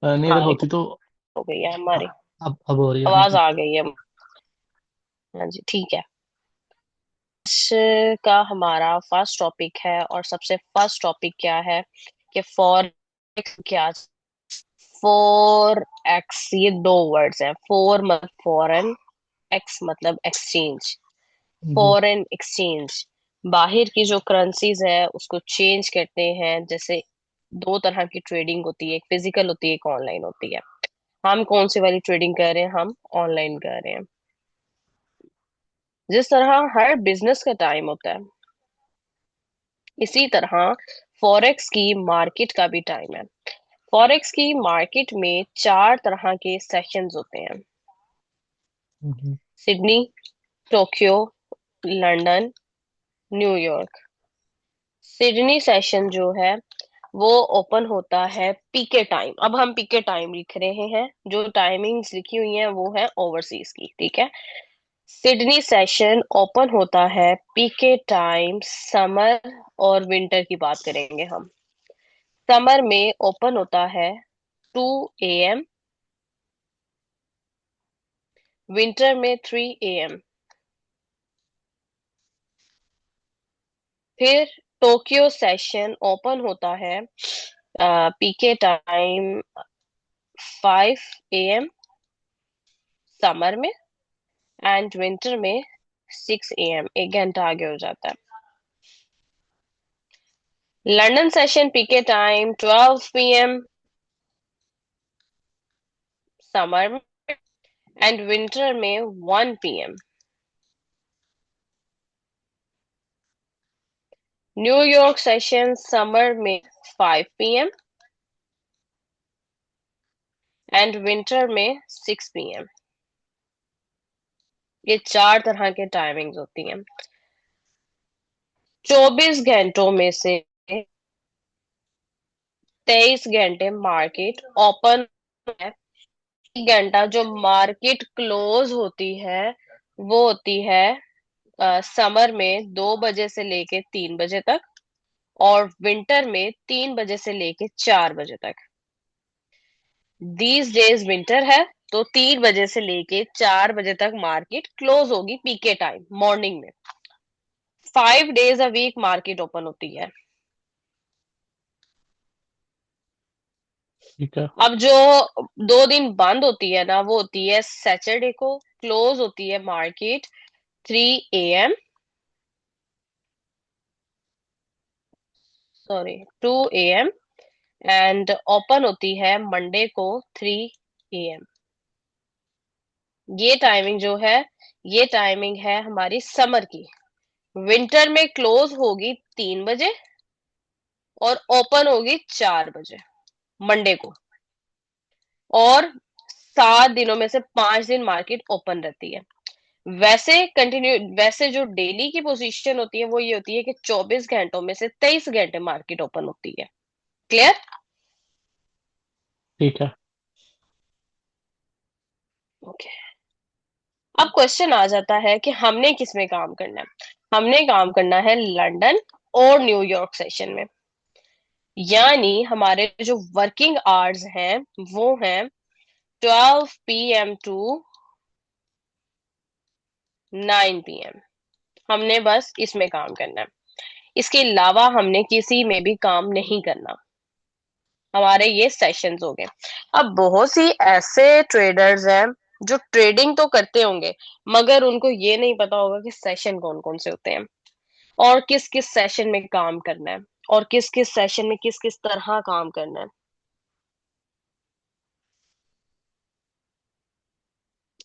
नहीं, अगर हाँ होती तो। हो गई है हाँ, हमारी। अब हो रही है, हाँ आवाज जी। आ गई है। हाँ जी ठीक है। आज का हमारा फर्स्ट टॉपिक है, और सबसे फर्स्ट टॉपिक क्या है कि फॉरेक्स क्या। फोर एक्स, ये दो वर्ड्स हैं। फोर मतलब फॉरेन, एक्स मतलब एक्सचेंज। जी। फॉरेन एक्सचेंज बाहर की जो करेंसीज है उसको चेंज करते हैं। जैसे दो तरह की ट्रेडिंग होती है, एक फिजिकल होती है, एक ऑनलाइन होती है। हम कौन सी वाली ट्रेडिंग कर रहे हैं? हम ऑनलाइन कर रहे हैं। जिस तरह हर बिजनेस का टाइम होता है, इसी तरह फॉरेक्स की मार्केट का भी टाइम है। फॉरेक्स की मार्केट में चार तरह के सेशंस होते हैं। Hmm. Sydney, Tokyo, London, New York. Sydney session जो है वो ओपन होता है पीके टाइम। अब हम पीके टाइम लिख रहे हैं, जो टाइमिंग्स लिखी हुई हैं वो है ओवरसीज की, ठीक है। सिडनी सेशन ओपन होता है पीके टाइम। समर और विंटर की बात करेंगे हम। समर में ओपन होता है 2 AM, विंटर में 3 AM। फिर टोक्यो सेशन ओपन होता है पीके टाइम 5 AM समर में, एंड विंटर में 6 AM, 1 घंटा आगे हो जाता है। लंदन सेशन पीके टाइम 12 PM समर में, एंड विंटर में 1 PM। न्यूयॉर्क सेशन समर में 5 PM एंड विंटर में 6 PM। ये चार तरह के टाइमिंग्स होती हैं। 24 घंटों में से 23 घंटे मार्केट ओपन है। 1 घंटा जो मार्केट क्लोज होती है वो होती है समर में 2 बजे से लेके 3 बजे तक, और विंटर में 3 बजे से लेके 4 बजे तक। दीज डेज विंटर है, तो 3 बजे से लेके 4 बजे तक मार्केट क्लोज होगी पीके टाइम मॉर्निंग में। 5 days a week market open होती है। ठीक है। अब जो 2 दिन बंद होती है ना, वो होती है सैटरडे को। क्लोज होती है market 3 AM, sorry 2 AM, and open होती है मंडे को 3 AM। ये टाइमिंग जो है, ये टाइमिंग है हमारी समर की। विंटर में क्लोज होगी 3 बजे और ओपन होगी 4 बजे मंडे को। और 7 दिनों में से 5 दिन मार्केट ओपन रहती है। वैसे जो डेली की पोजीशन होती है वो ये होती है कि 24 घंटों में से 23 घंटे मार्केट ओपन होती है। क्लियर? ठीक है। ओके। अब क्वेश्चन आ जाता है कि हमने किस में काम करना है। हमने काम करना है लंदन और न्यूयॉर्क सेशन में। यानी हमारे जो वर्किंग आवर्स हैं वो हैं 12 PM टू 9 PM। हमने बस इसमें काम करना है, इसके अलावा हमने किसी में भी काम नहीं करना। हमारे ये सेशंस हो गए। अब बहुत सी ऐसे ट्रेडर्स हैं जो ट्रेडिंग तो करते होंगे, मगर उनको ये नहीं पता होगा कि सेशन कौन कौन से होते हैं, और किस किस सेशन में काम करना है, और किस किस सेशन में किस किस तरह काम करना है।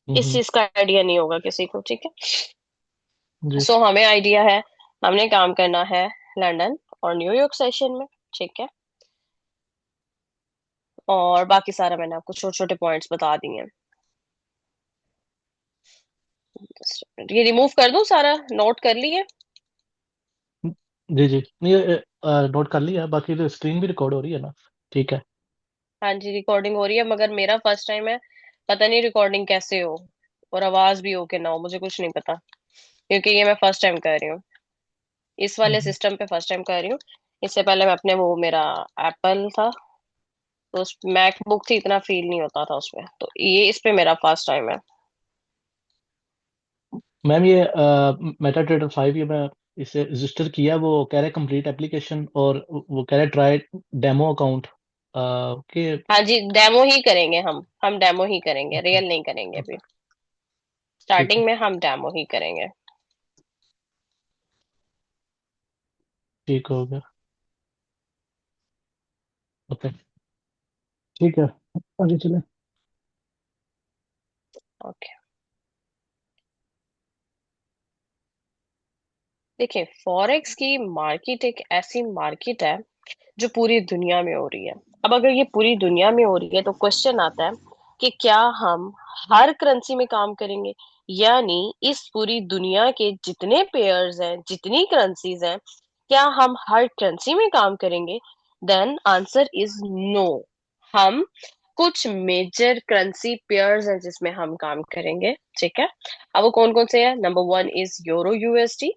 इस हम्म। चीज का आइडिया नहीं होगा किसी को, ठीक है। जी। सो हमें आइडिया है, हमने काम करना है लंदन और न्यूयॉर्क सेशन में, ठीक है। और बाकी सारा मैंने आपको छोटे छोटे पॉइंट्स बता दिए हैं। ये रिमूव कर दूं? सारा नोट कर लिए? जी जी, नहीं, नोट कर लिया, बाकी तो स्क्रीन भी रिकॉर्ड हो रही है ना। ठीक है। हाँ जी रिकॉर्डिंग हो रही है, मगर मेरा फर्स्ट टाइम है। पता नहीं रिकॉर्डिंग कैसे हो, और आवाज भी हो कि ना हो, मुझे कुछ नहीं पता, क्योंकि ये मैं फर्स्ट टाइम कर रही हूँ। इस वाले हम्म। सिस्टम पे फर्स्ट टाइम कर रही हूँ। इससे पहले मैं अपने वो मेरा एप्पल था, तो उस मैकबुक से इतना फील नहीं होता था उसमें, तो ये इस पे मेरा फर्स्ट टाइम है। मैम ये मेटा ट्रेडर 5, ये मैं इसे रजिस्टर किया, वो कह रहा है कंप्लीट एप्लीकेशन, और वो कह रहा है ट्राई डेमो अकाउंट के। हाँ जी, डेमो ही करेंगे हम डेमो ही करेंगे, रियल नहीं करेंगे अभी। ठीक है। स्टार्टिंग में हम डेमो ही करेंगे। ठीक हो गया। ओके। ठीक है, आगे चले। ओके। देखिए, फॉरेक्स की मार्केट एक ऐसी मार्केट है जो पूरी दुनिया में हो रही है। अब अगर ये पूरी दुनिया में हो रही है तो क्वेश्चन आता है कि क्या हम हर करेंसी में काम करेंगे, यानी इस पूरी दुनिया के जितने पेयर्स हैं, जितनी करेंसीज हैं, क्या हम हर करेंसी में काम करेंगे? Then answer is no. हम कुछ मेजर करेंसी पेयर्स हैं जिसमें हम काम करेंगे। ठीक है। अब वो कौन कौन से हैं? Number one is euro USD,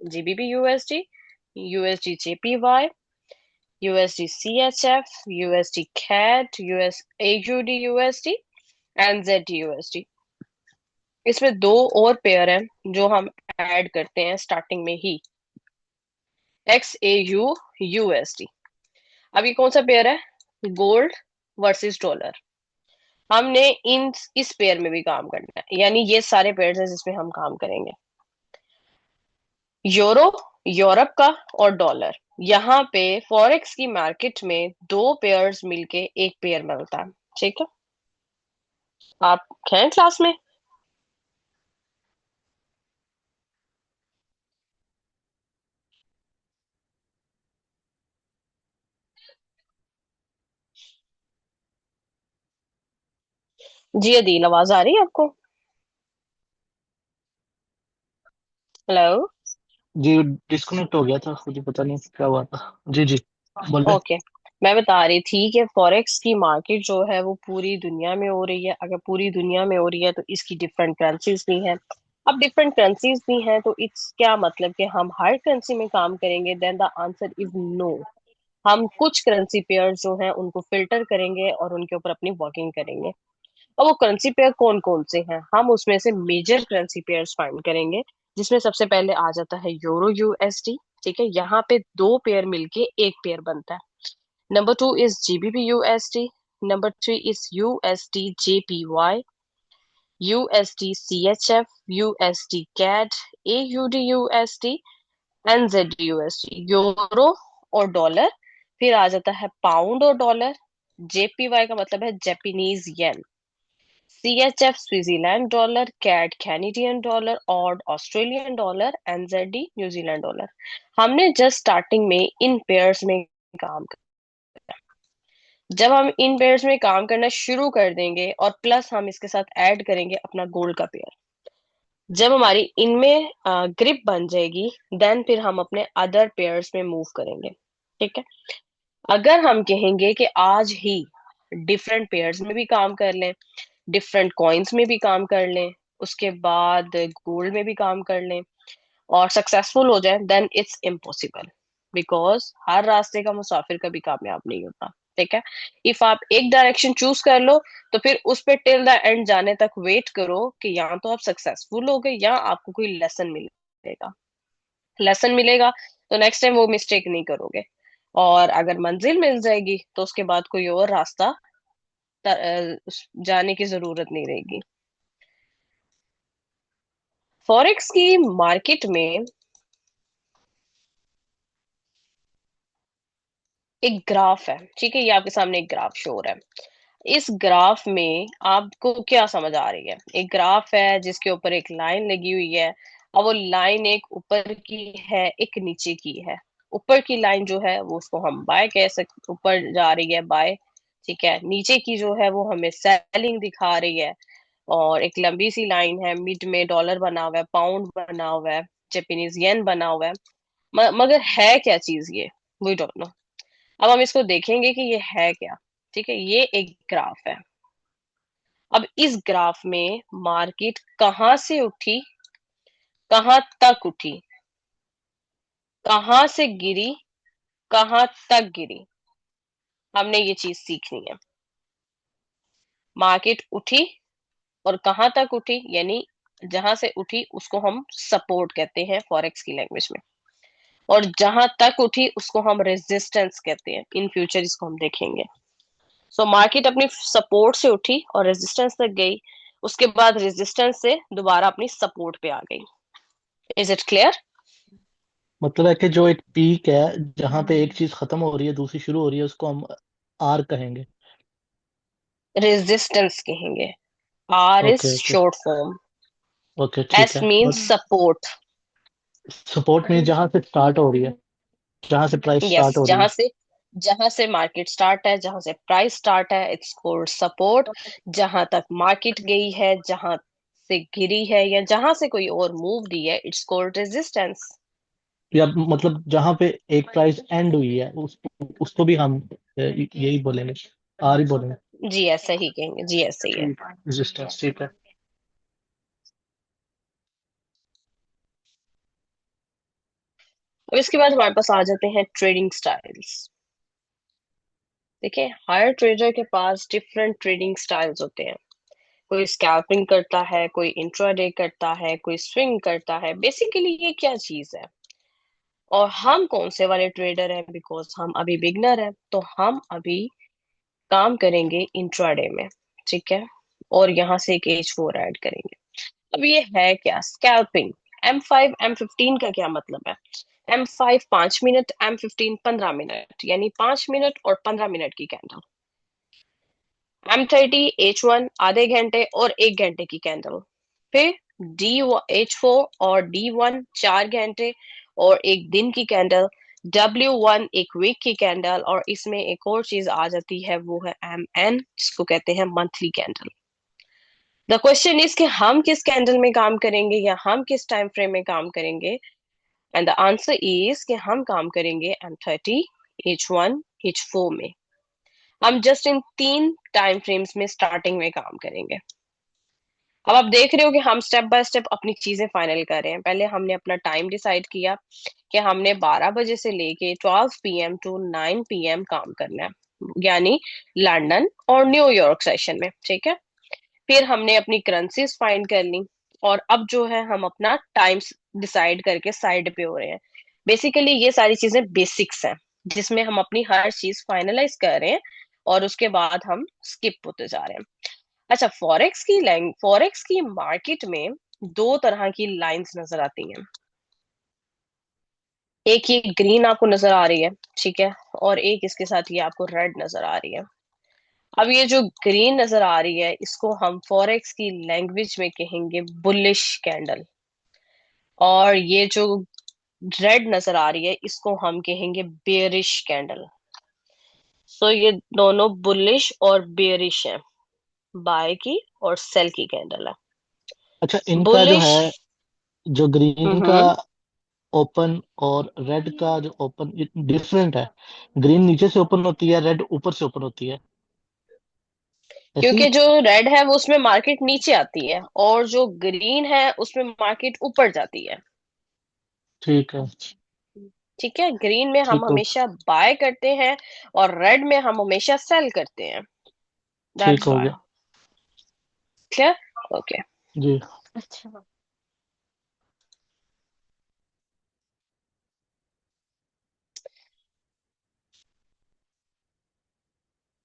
GBP USD, USD JPY, USD CHF, USD CAD, US AUD USD, and ZD USD। इसमें दो और पेयर हैं जो हम ऐड करते हैं स्टार्टिंग में ही, XAU USD। अब ये कौन सा पेयर है? Gold versus dollar. हमने इन इस पेयर में भी काम करना है, यानी ये सारे पेयर हैं जिसमें हम काम करेंगे। यूरो यूरोप का, और डॉलर। यहाँ पे फॉरेक्स की मार्केट में दो पेयर्स मिलके एक पेयर मिलता है। ठीक है। आप हैं क्लास में? जी अदील, आवाज आ रही है आपको? हेलो। जी, डिस्कनेक्ट हो गया था, मुझे पता नहीं क्या हुआ था। जी जी, बोले। ओके। मैं बता रही थी कि फॉरेक्स की मार्केट जो है वो पूरी दुनिया में हो रही है। अगर पूरी दुनिया में हो रही है तो इसकी डिफरेंट करेंसीज भी हैं। अब डिफरेंट करेंसीज भी हैं तो इट्स क्या मतलब कि हम हर करेंसी में काम करेंगे? Then the answer is no. हम कुछ करेंसी पेयर जो हैं उनको फिल्टर करेंगे और उनके ऊपर अपनी वर्किंग करेंगे। और वो करेंसी पेयर कौन कौन से हैं, हम उसमें से मेजर करेंसी पेयर्स फाइंड करेंगे, जिसमें सबसे पहले आ जाता है यूरो यूएसडी। ठीक है, यहाँ पे दो पेयर मिलके एक पेयर बनता है। Number two is GBP USD, number three is USD JPY, USD CHF, USD CAD, AUD USD, NZ USD. Euro और डॉलर। फिर आ जाता है पाउंड और डॉलर। जेपीवाई का मतलब है Japanese yen. CHF Switzerland dollar, CAD Canadian dollar, और Australian dollar, NZD New Zealand dollar. हमने जस्ट स्टार्टिंग में इन पेयर्स में काम किया। जब हम इन पेयर्स में काम करना शुरू कर देंगे और प्लस हम इसके साथ ऐड करेंगे अपना गोल्ड का पेयर, जब हमारी इनमें ग्रिप बन जाएगी, देन फिर हम अपने अदर पेयर्स में मूव करेंगे। ठीक है। अगर हम कहेंगे कि आज ही डिफरेंट पेयर्स में भी काम कर लें, डिफरेंट कॉइन्स में भी काम कर लें, उसके बाद गोल्ड में भी काम कर लें और सक्सेसफुल हो जाए, देन इट्स इम्पॉसिबल। बिकॉज हर रास्ते का मुसाफिर कभी कामयाब नहीं होता। ठीक है। इफ आप एक डायरेक्शन चूज कर लो तो फिर उस पे टिल द एंड जाने तक वेट करो कि या तो आप सक्सेसफुल हो गए या आपको कोई लेसन मिलेगा। लेसन मिलेगा तो नेक्स्ट टाइम वो मिस्टेक नहीं करोगे। और अगर मंजिल मिल जाएगी तो उसके बाद कोई और रास्ता जाने की जरूरत नहीं रहेगी। फॉरेक्स की मार्केट में एक ग्राफ है। ठीक है, ये आपके सामने एक ग्राफ शो हो रहा है। इस ग्राफ में आपको क्या समझ आ रही है? एक ग्राफ है जिसके ऊपर एक लाइन लगी हुई है, और वो लाइन एक ऊपर की है, एक नीचे की है। ऊपर की लाइन जो है वो उसको हम बाय कह सकते, ऊपर जा रही है बाय। ठीक है। नीचे की जो है वो हमें सेलिंग दिखा रही है। और एक लंबी सी लाइन है, मिड में डॉलर बना हुआ है, पाउंड बना हुआ है, जापानीज येन बना हुआ है। मगर है क्या चीज ये? We don't know. अब हम इसको देखेंगे कि ये है क्या। ठीक है, ये एक ग्राफ है। अब इस ग्राफ में मार्केट कहां से उठी, कहां तक उठी, कहां से गिरी, कहां तक गिरी। हमने ये चीज सीखनी है। मार्केट उठी, और कहां तक उठी, यानी जहां से उठी उसको हम सपोर्ट कहते हैं फॉरेक्स की लैंग्वेज में, और जहां तक उठी उसको हम रेजिस्टेंस कहते हैं। इन फ्यूचर इसको हम देखेंगे। सो मार्केट अपनी सपोर्ट से उठी और रेजिस्टेंस तक गई, उसके बाद रेजिस्टेंस से दोबारा अपनी सपोर्ट पे आ गई। Is it clear? मतलब है कि जो एक पीक है, जहाँ पे एक चीज खत्म हो रही है दूसरी शुरू हो रही है, उसको हम आर कहेंगे। रेजिस्टेंस कहेंगे। R is okay okay. Short form. Okay ठीक एस है। Means but support. सपोर्ट में जहाँ से स्टार्ट हो रही है, जहाँ से प्राइस यस, स्टार्ट हो रही जहां है। से, जहां से मार्केट स्टार्ट है, जहां से प्राइस स्टार्ट है, इट्स कॉल्ड सपोर्ट। जहां तक मार्केट गई है, जहां से गिरी है, या जहां से कोई और मूव दी है, इट्स कॉल्ड रेजिस्टेंस। या मतलब जहाँ पे एक प्राइस एंड हुई है, उसको भी हम यही बोलेंगे, आर ही बोलेंगे। जी ऐसा ही कहेंगे, जी ऐसा ही है। ठीक है, रेजिस्टेंस ठीक है। अब इसके बाद हमारे पास आ जाते हैं ट्रेडिंग स्टाइल्स। देखिए, हर ट्रेडर के पास डिफरेंट ट्रेडिंग स्टाइल्स होते हैं। कोई स्कैल्पिंग करता है, कोई इंट्राडे करता है, कोई स्विंग करता है। बेसिकली ये क्या चीज है, और हम कौन से वाले ट्रेडर हैं? बिकॉज हम अभी बिगनर हैं, तो हम अभी काम करेंगे इंट्राडे में। ठीक है, और यहाँ से एक H4 ऐड करेंगे। अब ये है क्या स्कैल्पिंग? M5 M15 का क्या मतलब है? M5 5 मिनट, M15 15 मिनट, यानी 5 मिनट और 15 मिनट की कैंडल। M30 H1 आधे घंटे और 1 घंटे की कैंडल। फिर D H4 और D1 4 घंटे और 1 दिन की कैंडल। W1 1 वीक की कैंडल, और इसमें एक और चीज आ जाती है, वो है MN, जिसको कहते हैं monthly candle. The question is कि हम किस कैंडल में काम करेंगे, या हम किस टाइम फ्रेम में काम करेंगे। एंड द आंसर इज कि हम काम करेंगे M30 H1 H4 में। हम जस्ट इन 3 टाइम फ्रेम्स में स्टार्टिंग में काम करेंगे। अब आप देख रहे हो कि हम स्टेप बाय स्टेप अपनी चीजें फाइनल कर रहे हैं। पहले हमने अपना टाइम डिसाइड किया कि हमने 12 बजे से लेके 12 PM टू 9 PM काम करना है, यानी लंदन और न्यूयॉर्क सेशन में। ठीक है, फिर हमने अपनी करेंसीज फाइंड कर ली, और अब जो है हम अपना टाइम डिसाइड करके साइड पे हो रहे हैं। बेसिकली ये सारी चीजें बेसिक्स हैं, जिसमें हम अपनी हर चीज फाइनलाइज कर रहे हैं, और उसके बाद हम स्किप होते जा रहे हैं। अच्छा, फॉरेक्स की मार्केट में दो तरह की लाइंस नजर आती हैं। एक ये ग्रीन आपको नजर आ रही है, ठीक है, और एक इसके साथ ये आपको रेड नजर आ रही है। अब ये जो ग्रीन नजर आ रही है, इसको हम फॉरेक्स की लैंग्वेज में कहेंगे बुलिश कैंडल, और ये जो रेड नजर आ रही है, इसको हम कहेंगे बेरिश कैंडल। सो ये दोनों बुलिश और बेरिश हैं, बाय की और सेल की कैंडल है। अच्छा, इनका जो बुलिश। है, जो ग्रीन का हम्म। ओपन और रेड का जो ओपन डिफरेंट है। ग्रीन नीचे से ओपन होती है, रेड ऊपर से ओपन होती है, ऐसी। क्योंकि जो रेड है वो उसमें मार्केट नीचे आती है, और जो ग्रीन है उसमें मार्केट ऊपर जाती है। ठीक है। ठीक है, ग्रीन में हम ठीक हो हमेशा बाय करते हैं, और रेड में हम हमेशा सेल करते हैं। ठीक दैट्स हो व्हाई। गया। क्लियर? ओके। जी। अच्छा,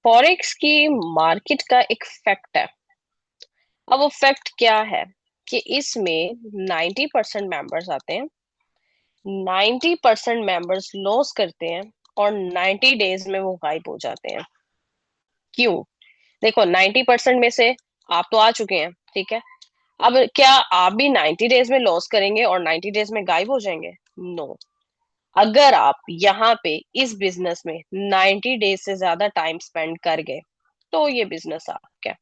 फॉरेक्स की मार्केट का एक फैक्ट है। अब वो फैक्ट क्या है, कि इसमें 90% मेंबर्स आते हैं, 90% मेंबर्स लॉस करते हैं, और 90 डेज में वो गायब हो जाते हैं। क्यों? देखो, 90% में से आप तो आ चुके हैं, ठीक है। अब क्या आप भी 90 डेज में लॉस करेंगे और 90 डेज में गायब हो जाएंगे? नो। अगर आप यहाँ पे इस बिजनेस में 90 डेज से ज्यादा टाइम स्पेंड कर गए, तो ये बिजनेस आपका है।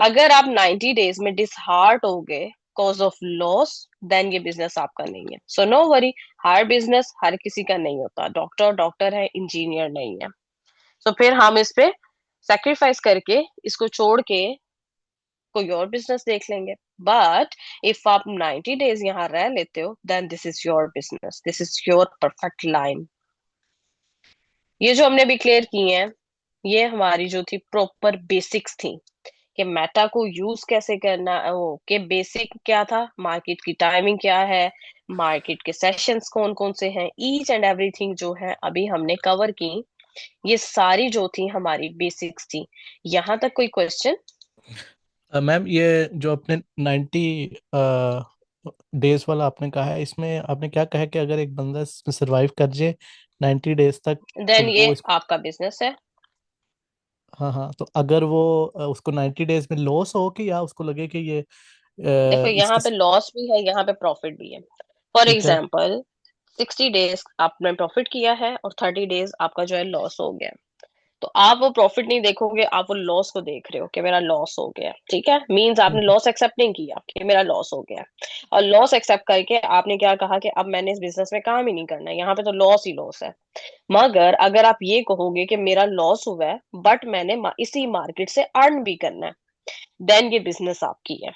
अगर आप 90 डेज में डिसहार्ट हो गए कॉज ऑफ लॉस, देन ये बिजनेस आपका नहीं है। सो नो वरी, हर बिजनेस हर किसी का नहीं होता। डॉक्टर डॉक्टर है, इंजीनियर नहीं है। तो फिर हम इस पे सेक्रीफाइस करके, इसको छोड़ के कोई और बिजनेस देख लेंगे। बट इफ आप 90 डेज यहाँ रह लेते हो, then this is your business, this is your perfect line. ये जो हमने भी क्लियर की हैं, ये हमारी जो थी प्रॉपर बेसिक्स थी कि मेटा को यूज कैसे करना, वो के बेसिक क्या था, मार्केट की टाइमिंग क्या है, मार्केट के सेशंस कौन कौन से हैं, ईच एंड एवरीथिंग जो है अभी हमने कवर की। ये सारी जो थी हमारी बेसिक्स थी। यहाँ तक कोई क्वेश्चन? मैम, ये जो आपने 90 डेज वाला आपने कहा है, इसमें आपने क्या कहा है कि अगर एक बंदा इसमें सरवाइव कर जाए 90 डेज तक, तो देन ये वो इस। आपका बिजनेस है। हाँ हाँ, तो अगर वो उसको 90 डेज में लॉस हो कि, या उसको लगे कि ये देखो यहाँ इसकी। पे लॉस भी है, यहाँ पे प्रॉफिट भी है। फॉर ठीक है। एग्जाम्पल, 60 डेज आपने प्रॉफिट किया है और 30 डेज आपका जो है लॉस हो गया, तो आप वो प्रॉफिट नहीं देखोगे, आप वो लॉस को देख रहे हो कि मेरा लॉस हो गया। ठीक है, मींस आपने हम्म। लॉस एक्सेप्ट नहीं किया कि मेरा लॉस हो गया। और लॉस एक्सेप्ट करके आपने क्या कहा कि अब मैंने इस बिजनेस में काम ही नहीं करना है, यहाँ पे तो लॉस ही लॉस है। मगर अगर आप ये कहोगे कि मेरा लॉस हुआ है बट मैंने इसी मार्केट से अर्न भी करना है, देन ये बिजनेस आपकी है।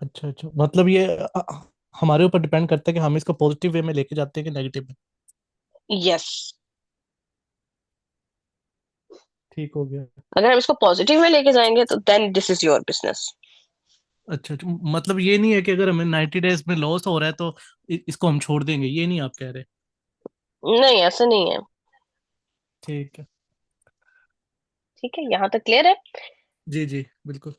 अच्छा अच्छा, मतलब ये हमारे ऊपर डिपेंड करता है कि हम इसको पॉजिटिव वे में लेके जाते हैं कि नेगेटिव में। यस। ठीक हो गया। अगर हम इसको पॉजिटिव में लेके जाएंगे तो then this is your business. अच्छा अच्छा, मतलब ये नहीं है कि अगर हमें 90 डेज में लॉस हो रहा है तो इसको हम छोड़ देंगे, ये नहीं आप कह रहे। नहीं, ऐसा नहीं है। ठीक है। ठीक है, यहाँ तक क्लियर है। जी जी बिल्कुल।